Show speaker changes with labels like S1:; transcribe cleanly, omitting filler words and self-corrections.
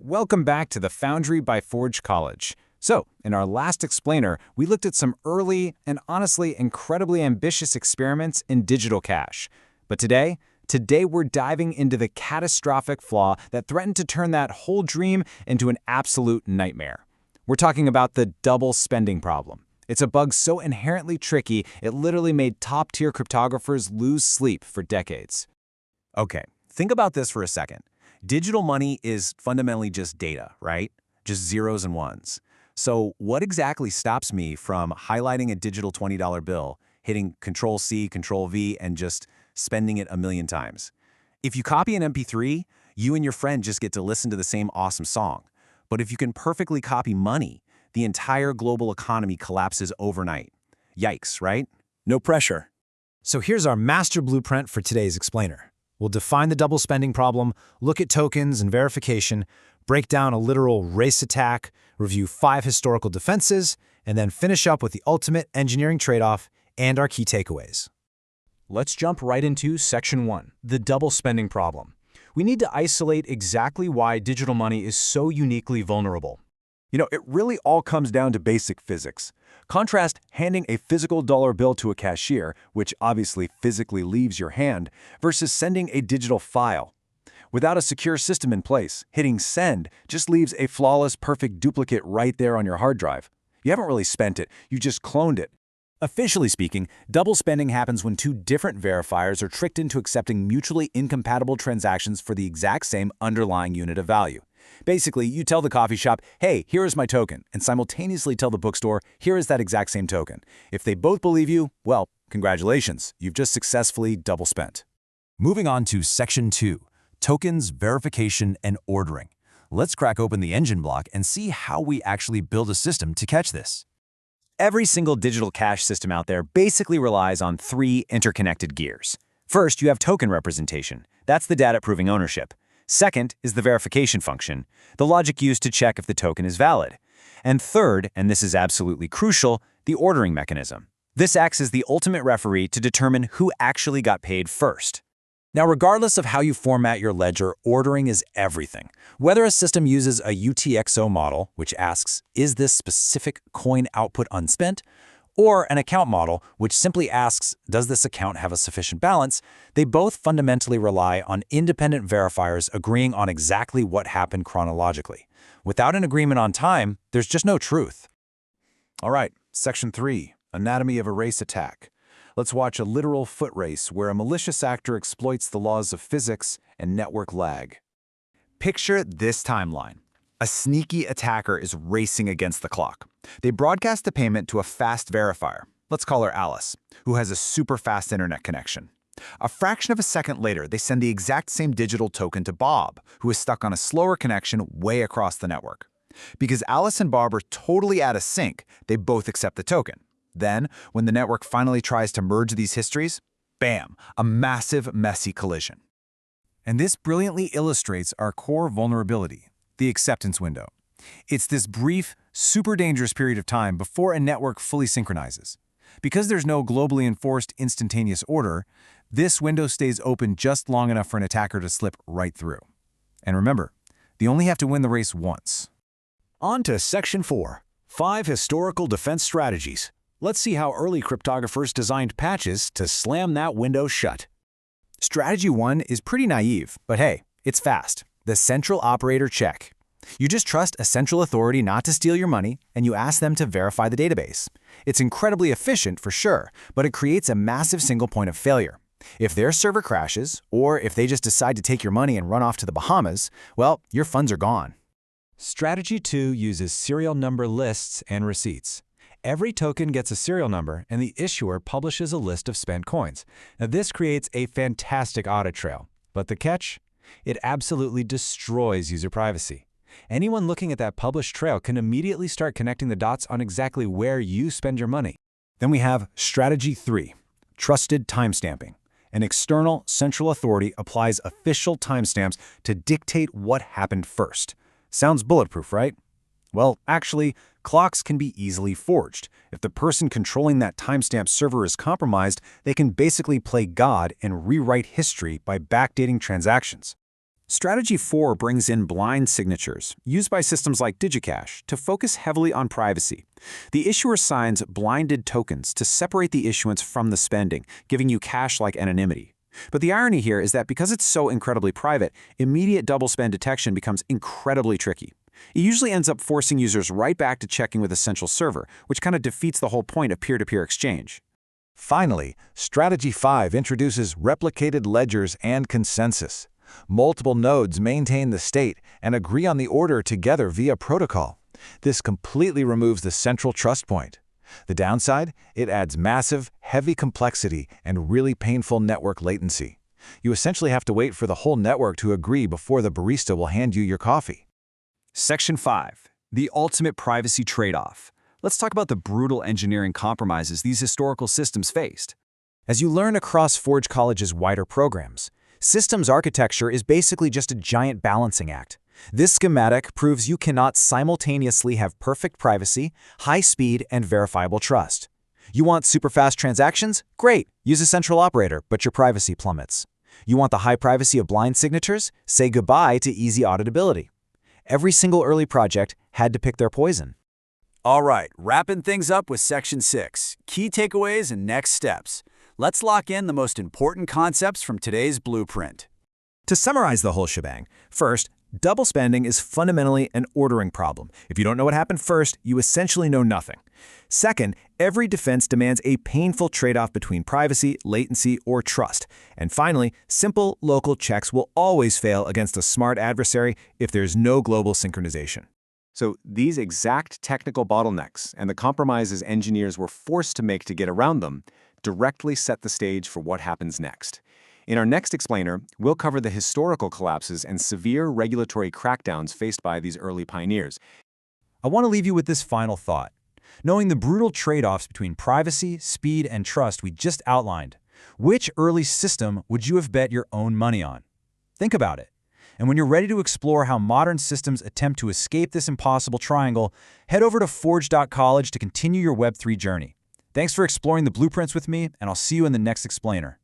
S1: welcome back to the Foundry by Forge College. So, in our last explainer, we looked at some early and honestly incredibly ambitious experiments in digital cash. But today we're diving into the catastrophic flaw that threatened to turn that whole dream into an absolute nightmare. We're talking about the double spending problem. It's a bug so inherently tricky, it literally made top-tier cryptographers lose sleep for decades.
S2: Okay, think about this for a second. Digital money is fundamentally just data, right? Just zeros and ones. So what exactly stops me from highlighting a digital $20 bill, hitting Control-C, Control-V, and just spending it a million times? If you copy an MP3, you and your friend just get to listen to the same awesome song. But if you can perfectly copy money, the entire global economy collapses overnight. Yikes, right?
S3: No pressure. So here's our master blueprint for today's explainer. We'll define the double spending problem, look at tokens and verification, break down a literal race attack, review 5 historical defenses, and then finish up with the ultimate engineering trade-off and our key takeaways.
S1: Let's jump right into Section 1, the double spending problem. We need to isolate exactly why digital money is so uniquely vulnerable.
S4: It really all comes down to basic physics. Contrast handing a physical dollar bill to a cashier, which obviously physically leaves your hand, versus sending a digital file. Without a secure system in place, hitting send just leaves a flawless, perfect duplicate right there on your hard drive. You haven't really spent it, you just cloned it.
S2: Officially speaking, double spending happens when 2 different verifiers are tricked into accepting mutually incompatible transactions for the exact same underlying unit of value. Basically, you tell the coffee shop, hey, here is my token, and simultaneously tell the bookstore, here is that exact same token. If they both believe you, well, congratulations, you've just successfully double spent.
S3: Moving on to Section 2, Tokens, Verification, and Ordering. Let's crack open the engine block and see how we actually build a system to catch this.
S2: Every single digital cash system out there basically relies on 3 interconnected gears. First, you have token representation. That's the data proving ownership. Second is the verification function, the logic used to check if the token is valid. And third, and this is absolutely crucial, the ordering mechanism. This acts as the ultimate referee to determine who actually got paid first. Now, regardless of how you format your ledger, ordering is everything. Whether a system uses a UTXO model, which asks, is this specific coin output unspent? Or an account model, which simply asks, does this account have a sufficient balance? They both fundamentally rely on independent verifiers agreeing on exactly what happened chronologically. Without an agreement on time, there's just no truth.
S4: All right, Section 3, Anatomy of a Race Attack. Let's watch a literal foot race where a malicious actor exploits the laws of physics and network lag.
S2: Picture this timeline. A sneaky attacker is racing against the clock. They broadcast the payment to a fast verifier, let's call her Alice, who has a super fast internet connection. A fraction of a second later, they send the exact same digital token to Bob, who is stuck on a slower connection way across the network. Because Alice and Bob are totally out of sync, they both accept the token. Then, when the network finally tries to merge these histories, bam, a massive, messy collision.
S4: And this brilliantly illustrates our core vulnerability, the acceptance window. It's this brief, super dangerous period of time before a network fully synchronizes. Because there's no globally enforced instantaneous order, this window stays open just long enough for an attacker to slip right through. And remember, they only have to win the race once.
S3: On to Section 4, 5 Historical Defense Strategies. Let's see how early cryptographers designed patches to slam that window shut.
S2: Strategy 1 is pretty naive, but hey, it's fast. The central operator check. You just trust a central authority not to steal your money, and you ask them to verify the database. It's incredibly efficient for sure, but it creates a massive single point of failure. If their server crashes, or if they just decide to take your money and run off to the Bahamas, well, your funds are gone.
S1: Strategy 2 uses serial number lists and receipts. Every token gets a serial number, and the issuer publishes a list of spent coins. Now, this creates a fantastic audit trail. But the catch? It absolutely destroys user privacy. Anyone looking at that published trail can immediately start connecting the dots on exactly where you spend your money.
S2: Then we have Strategy 3, Trusted Timestamping. An external central authority applies official timestamps to dictate what happened first. Sounds bulletproof, right? Well, actually, clocks can be easily forged. If the person controlling that timestamp server is compromised, they can basically play God and rewrite history by backdating transactions. Strategy 4 brings in blind signatures, used by systems like DigiCash, to focus heavily on privacy. The issuer signs blinded tokens to separate the issuance from the spending, giving you cash-like anonymity. But the irony here is that because it's so incredibly private, immediate double spend detection becomes incredibly tricky. It usually ends up forcing users right back to checking with a central server, which kind of defeats the whole point of peer-to-peer exchange.
S5: Finally, Strategy 5 introduces replicated ledgers and consensus. Multiple nodes maintain the state and agree on the order together via protocol. This completely removes the central trust point. The downside? It adds massive, heavy complexity and really painful network latency. You essentially have to wait for the whole network to agree before the barista will hand you your coffee.
S2: Section 5. The ultimate privacy trade-off. Let's talk about the brutal engineering compromises these historical systems faced.
S1: As you learn across Forge College's wider programs, systems architecture is basically just a giant balancing act. This schematic proves you cannot simultaneously have perfect privacy, high speed, and verifiable trust. You want super fast transactions? Great, use a central operator, but your privacy plummets. You want the high privacy of blind signatures? Say goodbye to easy auditability. Every single early project had to pick their poison.
S2: All right, wrapping things up with Section 6, key takeaways and next steps. Let's lock in the most important concepts from today's blueprint.
S3: To summarize the whole shebang, first, double spending is fundamentally an ordering problem. If you don't know what happened first, you essentially know nothing. Second, every defense demands a painful trade-off between privacy, latency, or trust. And finally, simple local checks will always fail against a smart adversary if there's no global synchronization.
S4: So these exact technical bottlenecks and the compromises engineers were forced to make to get around them directly set the stage for what happens next. In our next explainer, we'll cover the historical collapses and severe regulatory crackdowns faced by these early pioneers.
S1: I want to leave you with this final thought. Knowing the brutal trade-offs between privacy, speed, and trust we just outlined, which early system would you have bet your own money on? Think about it. And when you're ready to explore how modern systems attempt to escape this impossible triangle, head over to forge.college to continue your Web3 journey. Thanks for exploring the blueprints with me, and I'll see you in the next explainer.